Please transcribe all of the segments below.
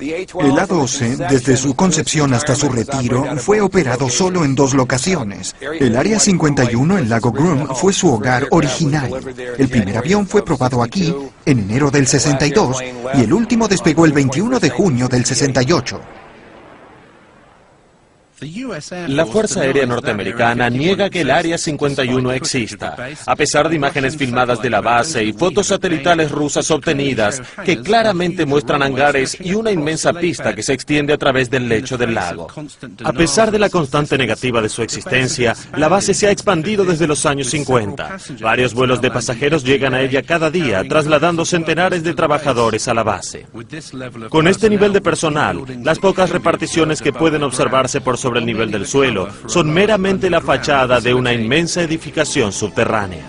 El A-12, desde su concepción hasta su retiro, fue operado solo en 2 locaciones. El Área 51 en Lago Groom fue su hogar original. El primer avión fue probado aquí en enero del 62 y el último despegó el 21 de junio del 68. La Fuerza Aérea Norteamericana niega que el Área 51 exista, a pesar de imágenes filmadas de la base y fotos satelitales rusas obtenidas que claramente muestran hangares y una inmensa pista que se extiende a través del lecho del lago. A pesar de la constante negativa de su existencia, la base se ha expandido desde los años 50. Varios vuelos de pasajeros llegan a ella cada día, trasladando centenares de trabajadores a la base. Con este nivel de personal, las pocas reparticiones que pueden observarse por sobre el nivel del suelo son meramente la fachada de una inmensa edificación subterránea.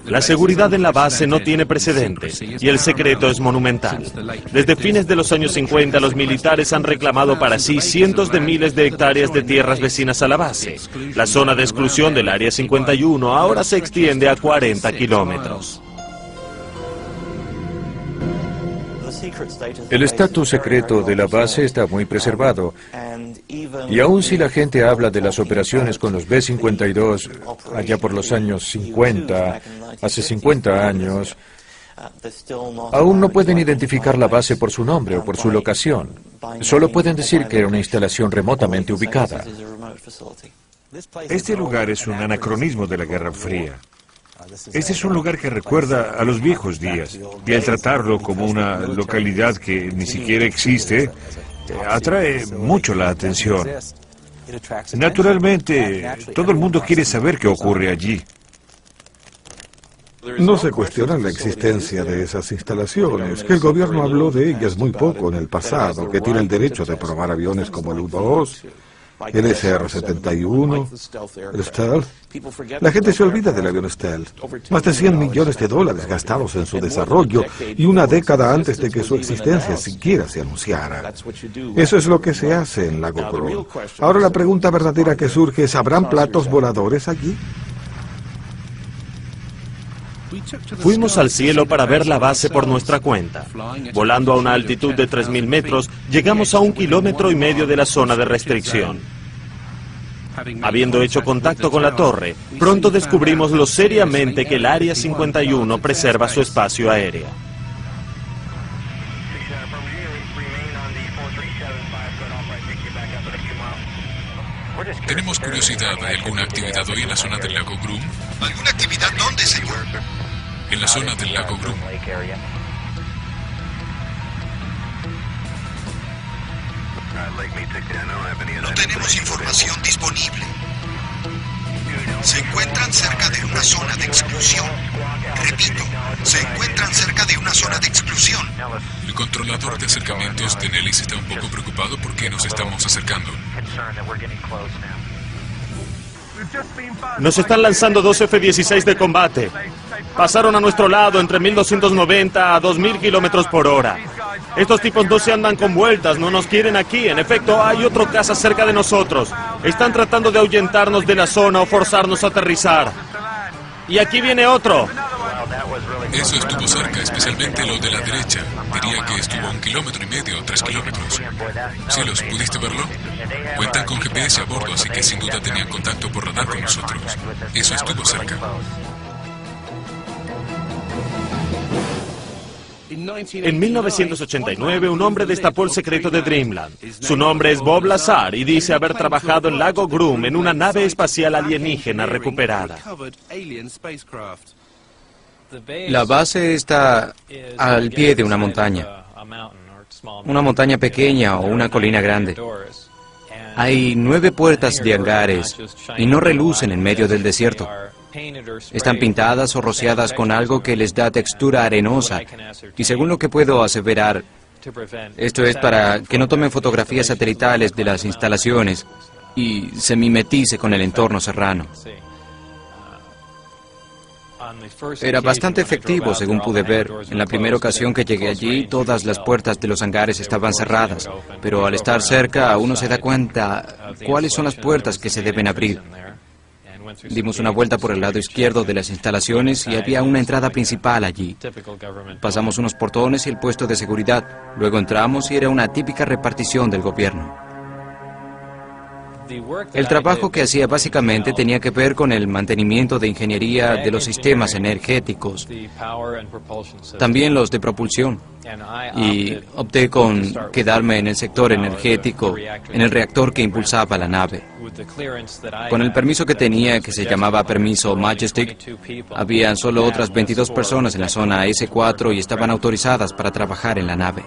La seguridad en la base no tiene precedentes y el secreto es monumental. Desde fines de los años 50, los militares han reclamado para sí cientos de miles de hectáreas de tierras vecinas a la base. La zona de exclusión del Área 51 ahora se extiende a 40 kilómetros. El estatus secreto de la base está muy preservado, y aun si la gente habla de las operaciones con los B-52 allá por los años 50, hace 50 años, aún no pueden identificar la base por su nombre o por su locación. Solo pueden decir que era una instalación remotamente ubicada. Este lugar es un anacronismo de la Guerra Fría. Este es un lugar que recuerda a los viejos días, y al tratarlo como una localidad que ni siquiera existe, atrae mucho la atención. Naturalmente, todo el mundo quiere saber qué ocurre allí. No se cuestiona la existencia de esas instalaciones, que el gobierno habló de ellas muy poco en el pasado, que tiene el derecho de probar aviones como el U-2, el SR-71, el Stealth. La gente se olvida del avión Stealth. Más de $100 millones gastados en su desarrollo y una década antes de que su existencia siquiera se anunciara. Eso es lo que se hace en Lago Groom. Ahora la pregunta verdadera que surge es, ¿habrán platos voladores allí? Fuimos al cielo para ver la base por nuestra cuenta. Volando a una altitud de 3.000 metros, llegamos a 1,5 kilómetros de la zona de restricción. Habiendo hecho contacto con la torre, pronto descubrimos lo seriamente que el Área 51 preserva su espacio aéreo. Tenemos curiosidad, ¿hay alguna actividad hoy en la zona del lago Groom? ¿Alguna actividad dónde, señor? En la zona del lago Groom. No tenemos información disponible. Se encuentran cerca de una zona de exclusión. Repito, se encuentran cerca de una zona de exclusión. El controlador de acercamientos de Nellis está un poco preocupado porque nos estamos acercando. Nos están lanzando 2 F-16 de combate. Pasaron a nuestro lado entre 1290 a 2000 kilómetros por hora. Estos tipos no se andan con vueltas, no nos quieren aquí. En efecto, hay otro caza cerca de nosotros. Están tratando de ahuyentarnos de la zona o forzarnos a aterrizar. Y aquí viene otro. Eso estuvo cerca, especialmente lo de la derecha. Diría que estuvo a 1,5 kilómetros, 3 kilómetros. Cielos, ¿pudiste verlo? Cuentan con GPS a bordo, así que sin duda tenían contacto por radar con nosotros. Eso estuvo cerca. En 1989, un hombre destapó el secreto de Dreamland. Su nombre es Bob Lazar y dice haber trabajado en Lago Groom en una nave espacial alienígena recuperada. La base está al pie de una montaña pequeña o una colina grande. Hay 9 puertas de hangares y no relucen en medio del desierto. Están pintadas o rociadas con algo que les da textura arenosa y según lo que puedo aseverar, esto es para que no tomen fotografías satelitales de las instalaciones y se mimetice con el entorno serrano. Era bastante efectivo, según pude ver. En la primera ocasión que llegué allí, todas las puertas de los hangares estaban cerradas, pero al estar cerca, uno se da cuenta cuáles son las puertas que se deben abrir. Dimos una vuelta por el lado izquierdo de las instalaciones y había una entrada principal allí. Pasamos unos portones y el puesto de seguridad. Luego entramos y era una típica repartición del gobierno. El trabajo que hacía básicamente tenía que ver con el mantenimiento de ingeniería de los sistemas energéticos, también los de propulsión, y opté con quedarme en el sector energético, en el reactor que impulsaba la nave. Con el permiso que tenía, que se llamaba permiso Majestic, habían solo otras 22 personas en la zona S4 y estaban autorizadas para trabajar en la nave.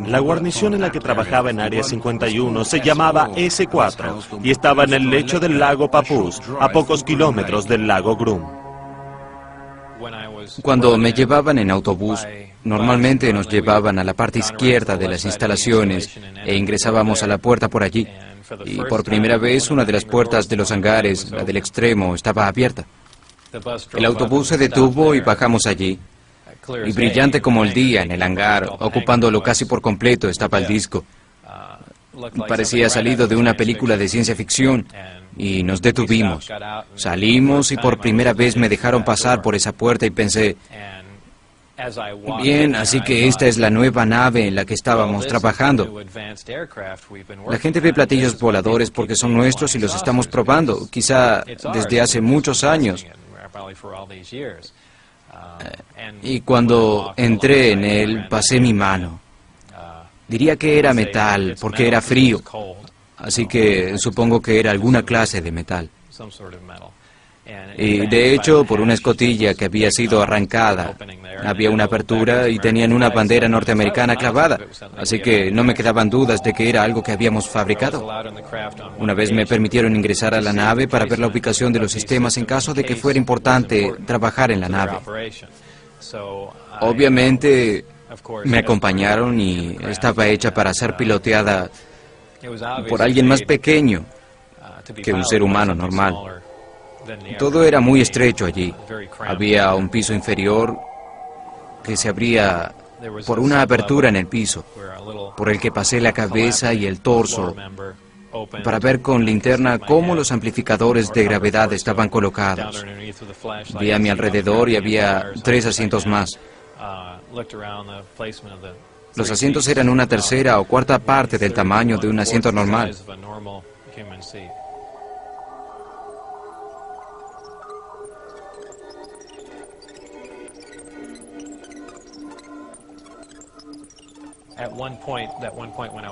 La guarnición en la que trabajaba en Área 51 se llamaba S4 y estaba en el lecho del lago Papoose, a pocos kilómetros del lago Groom. Cuando me llevaban en autobús, normalmente nos llevaban a la parte izquierda de las instalaciones e ingresábamos a la puerta por allí. Y por primera vez una de las puertas de los hangares, la del extremo, estaba abierta. El autobús se detuvo y bajamos allí. Y brillante como el día en el hangar, ocupándolo casi por completo, estaba el disco. Parecía salido de una película de ciencia ficción y nos detuvimos. Salimos y por primera vez me dejaron pasar por esa puerta y pensé, bien, así que esta es la nueva nave en la que estábamos trabajando. La gente ve platillos voladores porque son nuestros y los estamos probando, quizá desde hace muchos años. Y cuando entré en él, pasé mi mano. Diría que era metal, porque era frío. Así que supongo que era alguna clase de metal. Y de hecho, por una escotilla que había sido arrancada, había una apertura y tenían una bandera norteamericana clavada. Así que no me quedaban dudas de que era algo que habíamos fabricado. Una vez me permitieron ingresar a la nave para ver la ubicación de los sistemas en caso de que fuera importante trabajar en la nave. Obviamente me acompañaron y estaba hecha para ser piloteada por alguien más pequeño que un ser humano normal. Todo era muy estrecho allí. Había un piso inferior que se abría por una abertura en el piso, por el que pasé la cabeza y el torso para ver con linterna cómo los amplificadores de gravedad estaban colocados. Vi a mi alrededor y había 3 asientos más. Los asientos eran una tercera o cuarta parte del tamaño de un asiento normal.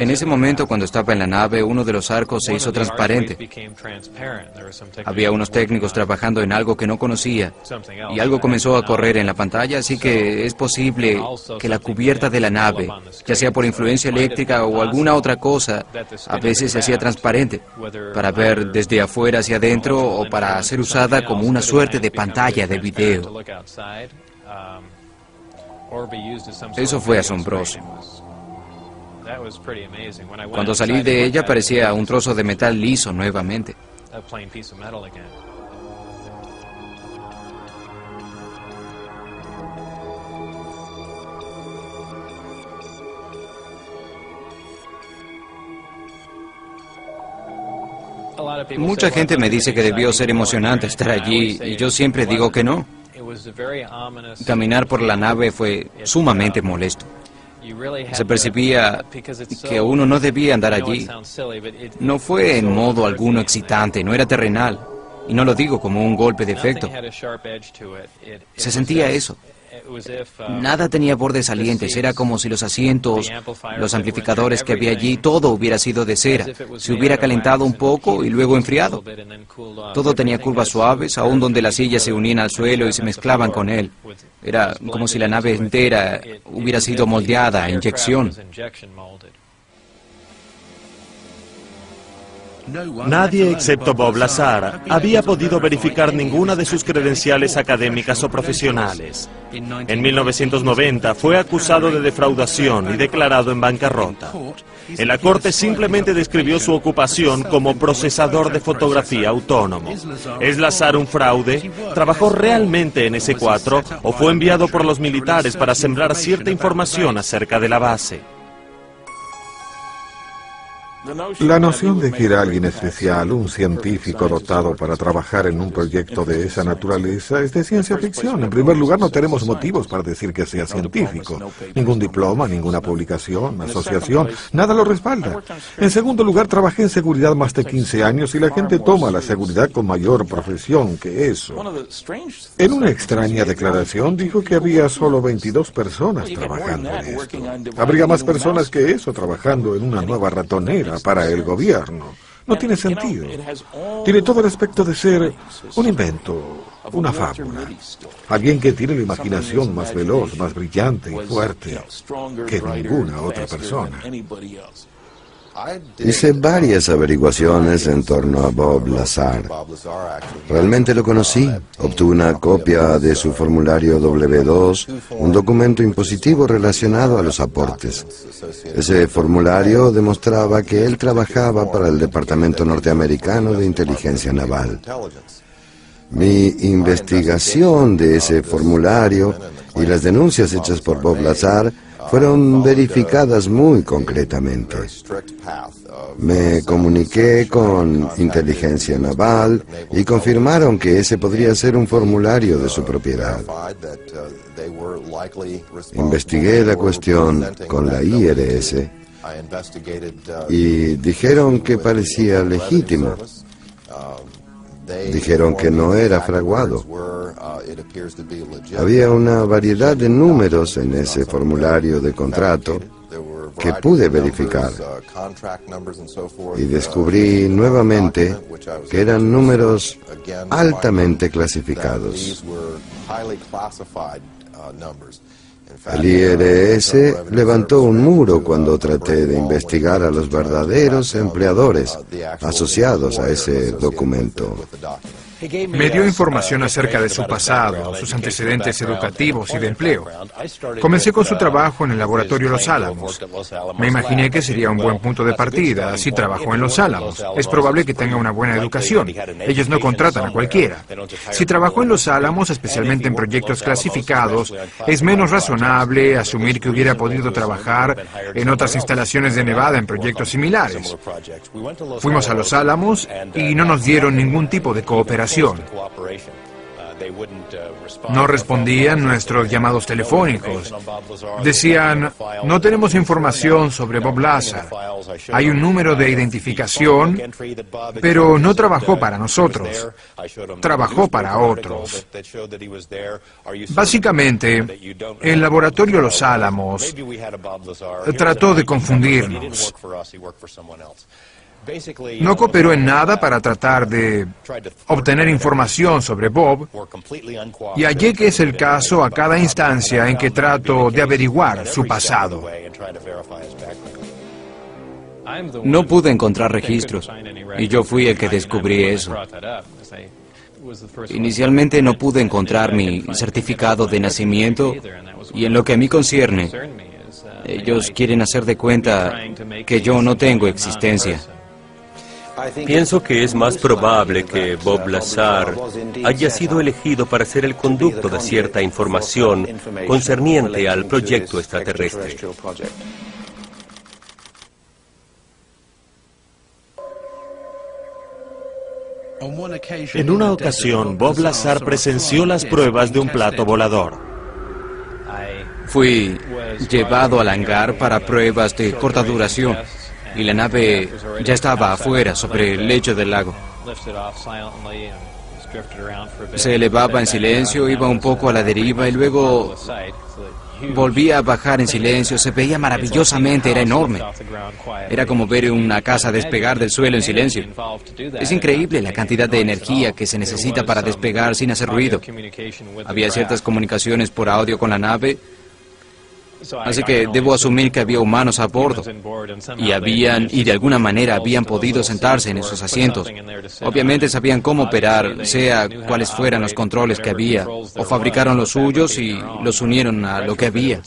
En ese momento, cuando estaba en la nave, uno de los arcos se hizo transparente. Había unos técnicos trabajando en algo que no conocía, y algo comenzó a correr en la pantalla, así que es posible que la cubierta de la nave, ya sea por influencia eléctrica o alguna otra cosa, a veces se hacía transparente, para ver desde afuera hacia adentro o para ser usada como una suerte de pantalla de video. Eso fue asombroso. Cuando salí de ella parecía un trozo de metal liso nuevamente. Mucha gente me dice que debió ser emocionante estar allí y yo siempre digo que no. Caminar por la nave fue sumamente molesto. Se percibía que uno no debía andar allí. No fue en modo alguno excitante, no era terrenal. Y no lo digo como un golpe de efecto. Se sentía eso. Nada tenía bordes salientes, era como si los asientos, los amplificadores que había allí, todo hubiera sido de cera. Se hubiera calentado un poco y luego enfriado. Todo tenía curvas suaves, aún donde las sillas se unían al suelo y se mezclaban con él. Era como si la nave entera hubiera sido moldeada a inyección. Nadie excepto Bob Lazar había podido verificar ninguna de sus credenciales académicas o profesionales. En 1990 fue acusado de defraudación y declarado en bancarrota. En la corte simplemente describió su ocupación como procesador de fotografía autónomo. ¿Es Lazar un fraude? ¿Trabajó realmente en S4 o fue enviado por los militares para sembrar cierta información acerca de la base? La noción de que era alguien especial, un científico dotado para trabajar en un proyecto de esa naturaleza, es de ciencia ficción. En primer lugar, no tenemos motivos para decir que sea científico. Ningún diploma, ninguna publicación, asociación, nada lo respalda. En segundo lugar, trabajé en seguridad más de 15 años y la gente toma la seguridad con mayor profesión que eso. En una extraña declaración dijo que había solo 22 personas trabajando en esto. Habría más personas que eso trabajando en una nueva ratonera para el gobierno. No tiene sentido. Tiene todo el aspecto de ser un invento, una fábula. Alguien que tiene la imaginación más veloz, más brillante y fuerte que ninguna otra persona. Hice varias averiguaciones en torno a Bob Lazar. Realmente lo conocí. Obtuve una copia de su formulario W2, un documento impositivo relacionado a los aportes. Ese formulario demostraba que él trabajaba para el Departamento Norteamericano de Inteligencia Naval. Mi investigación de ese formulario y las denuncias hechas por Bob Lazar fueron verificadas muy concretamente. Me comuniqué con Inteligencia Naval y confirmaron que ese podría ser un formulario de su propiedad. Investigué la cuestión con la IRS y dijeron que parecía legítimo. Dijeron que no era fraguado. Había una variedad de números en ese formulario de contrato que pude verificar. Y descubrí nuevamente que eran números altamente clasificados. El IRS levantó un muro cuando traté de investigar a los verdaderos empleadores asociados a ese documento. Me dio información acerca de su pasado, sus antecedentes educativos y de empleo. Comencé con su trabajo en el laboratorio Los Álamos. Me imaginé que sería un buen punto de partida, si trabajó en Los Álamos. Es probable que tenga una buena educación. Ellos no contratan a cualquiera. Si trabajó en Los Álamos, especialmente en proyectos clasificados, es menos razonable asumir que hubiera podido trabajar en otras instalaciones de Nevada en proyectos similares. Fuimos a Los Álamos y no nos dieron ningún tipo de cooperación. No respondían nuestros llamados telefónicos. Decían, no tenemos información sobre Bob Lazar. Hay un número de identificación, pero no trabajó para nosotros. Trabajó para otros. Básicamente, el laboratorio Los Álamos trató de confundirnos. No cooperó en nada para tratar de obtener información sobre Bob, y hallé que es el caso a cada instancia en que trato de averiguar su pasado. No pude encontrar registros, y yo fui el que descubrí eso. Inicialmente no pude encontrar mi certificado de nacimiento, y en lo que a mí concierne, ellos quieren hacer de cuenta que yo no tengo existencia. Pienso que es más probable que Bob Lazar haya sido elegido para ser el conducto de cierta información concerniente al proyecto extraterrestre. En una ocasión, Bob Lazar presenció las pruebas de un plato volador. Fui llevado al hangar para pruebas de corta duración, y la nave ya estaba afuera, sobre el lecho del lago. Se elevaba en silencio, iba un poco a la deriva y luego volvía a bajar en silencio. Se veía maravillosamente, era enorme. Era como ver una casa despegar del suelo en silencio. Es increíble la cantidad de energía que se necesita para despegar sin hacer ruido. Había ciertas comunicaciones por audio con la nave, así que debo asumir que había humanos a bordo, y de alguna manera habían podido sentarse en esos asientos. Obviamente sabían cómo operar, sea cuáles fueran los controles que había, o fabricaron los suyos y los unieron a lo que había.